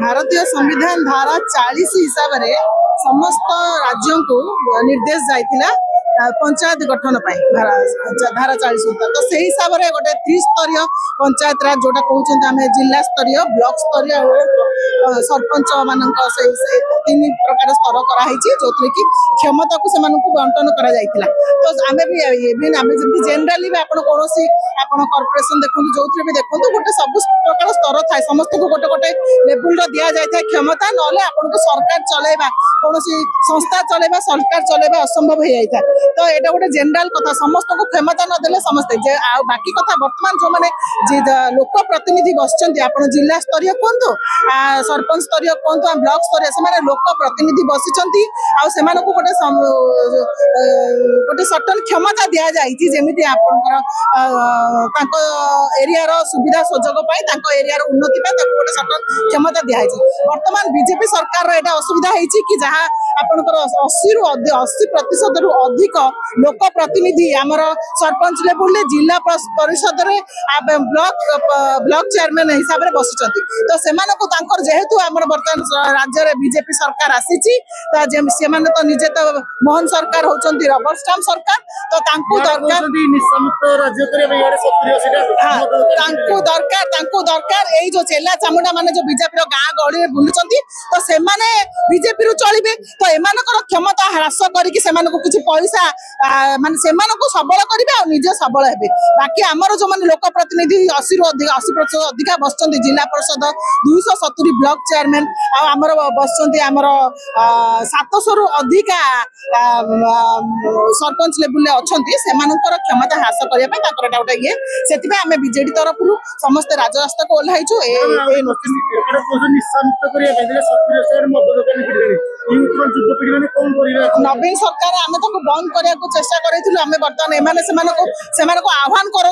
भारतीय संविधान धारा 40 हिसाब से समस्त राज्यों को निर्देश जाइथिला पंचायत गठन धारा 40 तो से हिसाब से गोटे त्रिस्तरीय पंचायत राज जोटा कहते आम जिला स्तरीय ब्लॉक स्तरीय और सरपंच मान तीन प्रकार स्तर कराई जो कि क्षमता को बंटन करा तो आम भी इवेन आम जमी जेनराली भी कौन कॉर्पोरेशन देखो जो भी देखो गोटे सब प्रकार स्तर थाए समस्त को गोटे गोटे लेवल दि जाए क्षमता ना आपको सरकार चलेबा कौन संस्था चलेबा सरकार चलेबा असंभव हो जाता तो ये गोटे जेनराल कथा समस्त को क्षमता नदेले समस्ते बाकी कथा बर्तमान जो मैंने लोक प्रतिनिधि बसचंती आपण जिला स्तरीय कहतु सरपंच स्तरीय कहतु ब्लॉक स्तरीय से लोक प्रतिनिधि बसिचंती गोटे गोटे सर्टन क्षमता दि जाइए जमी आपंकर एरिया सुविधा सुजोग एरिया उन्नति गोटे सर्टन क्षमता दि बर्तमान बीजेपी सरकार एटा असुविधा है कि जहाँ आपंकर 80% रु अधिक लोक प्रतिनिधि आमर सरपंच लेवल जिला परिषद ब्लॉक चेयरमैन हिसाब से बसिचंती तो से जेहेतु आमर बर्तमान राज्य में बीजेपी सरकार आसी तो निजे तो मोहन सरकार होचंती रबर स्टाम्प सरकार तो दरकार यही जो चेला चामुंडा माने जो बीजेपी गाँ गहली बुलुचंती तो से बीजेपी रु चलिए तो एमानकर क्षमता ह्रास करके किसी पैसा मान से सबल करेंगे और निजे सबल हे बाकी आमर जो मैंने लोक प्रतिनिधि 80% अधिका बसचंती जिला परिषद 270 ब्लॉक चेयरमैन आमर बसचंती आमर 700 रु अधिका सरपंच लेवल अच्छी से क्षमता ह्रास करने गोटे ये से आम बीजेडी तरफ समस्त राजरास्ता को ओह्लैचु नवीन सरकार आम बंद करने चेष्टा करूँ बर्तमान आह्वान कर